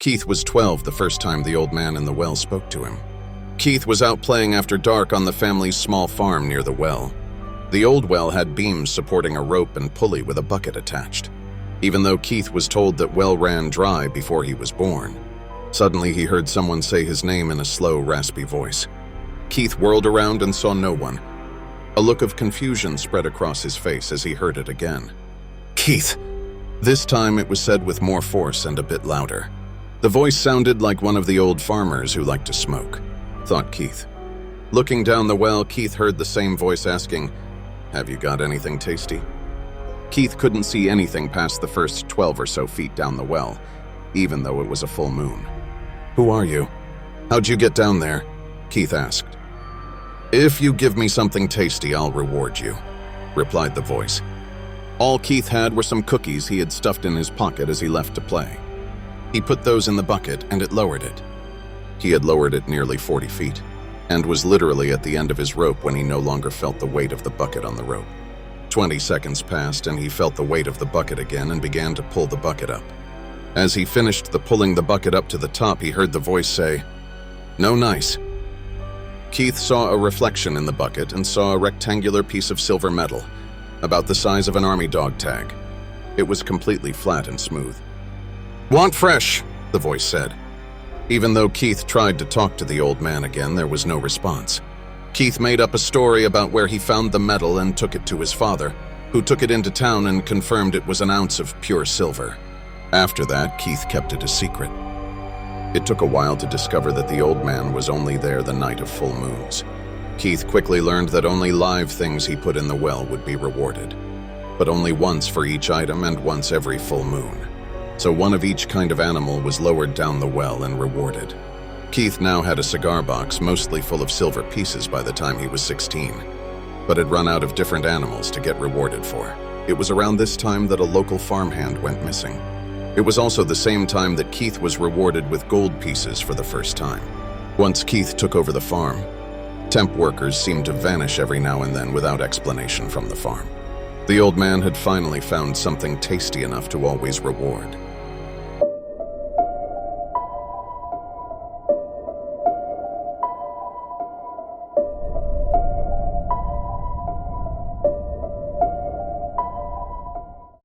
Keith was 12 the first time the old man in the well spoke to him. Keith was out playing after dark on the family's small farm near the well. The old well had beams supporting a rope and pulley with a bucket attached. Even though Keith was told that well ran dry before he was born, suddenly he heard someone say his name in a slow, raspy voice. Keith whirled around and saw no one. A look of confusion spread across his face as he heard it again. "Keith!" This time it was said with more force and a bit louder. The voice sounded like one of the old farmers who liked to smoke, thought Keith. Looking down the well, Keith heard the same voice asking, "Have you got anything tasty?" Keith couldn't see anything past the first 12 or so feet down the well, even though it was a full moon. "Who are you? How'd you get down there?" Keith asked. "If you give me something tasty, I'll reward you," replied the voice. All Keith had were some cookies he had stuffed in his pocket as he left to play. He put those in the bucket and it lowered it. He had lowered it nearly 40 feet and was literally at the end of his rope when he no longer felt the weight of the bucket on the rope. 20 seconds passed and he felt the weight of the bucket again and began to pull the bucket up. As he finished pulling the bucket up to the top, he heard the voice say, "No nice." Keith saw a reflection in the bucket and saw a rectangular piece of silver metal, about the size of an army dog tag. It was completely flat and smooth. "Want fresh," the voice said. Even though Keith tried to talk to the old man again, there was no response. Keith made up a story about where he found the metal and took it to his father, who took it into town and confirmed it was an ounce of pure silver. After that, Keith kept it a secret. It took a while to discover that the old man was only there the night of full moons. Keith quickly learned that only live things he put in the well would be rewarded, but only once for each item and once every full moon. So one of each kind of animal was lowered down the well and rewarded. Keith now had a cigar box mostly full of silver pieces by the time he was 16, but had run out of different animals to get rewarded for. It was around this time that a local farmhand went missing. It was also the same time that Keith was rewarded with gold pieces for the first time. Once Keith took over the farm, temp workers seemed to vanish every now and then without explanation from the farm. The old man had finally found something tasty enough to always reward.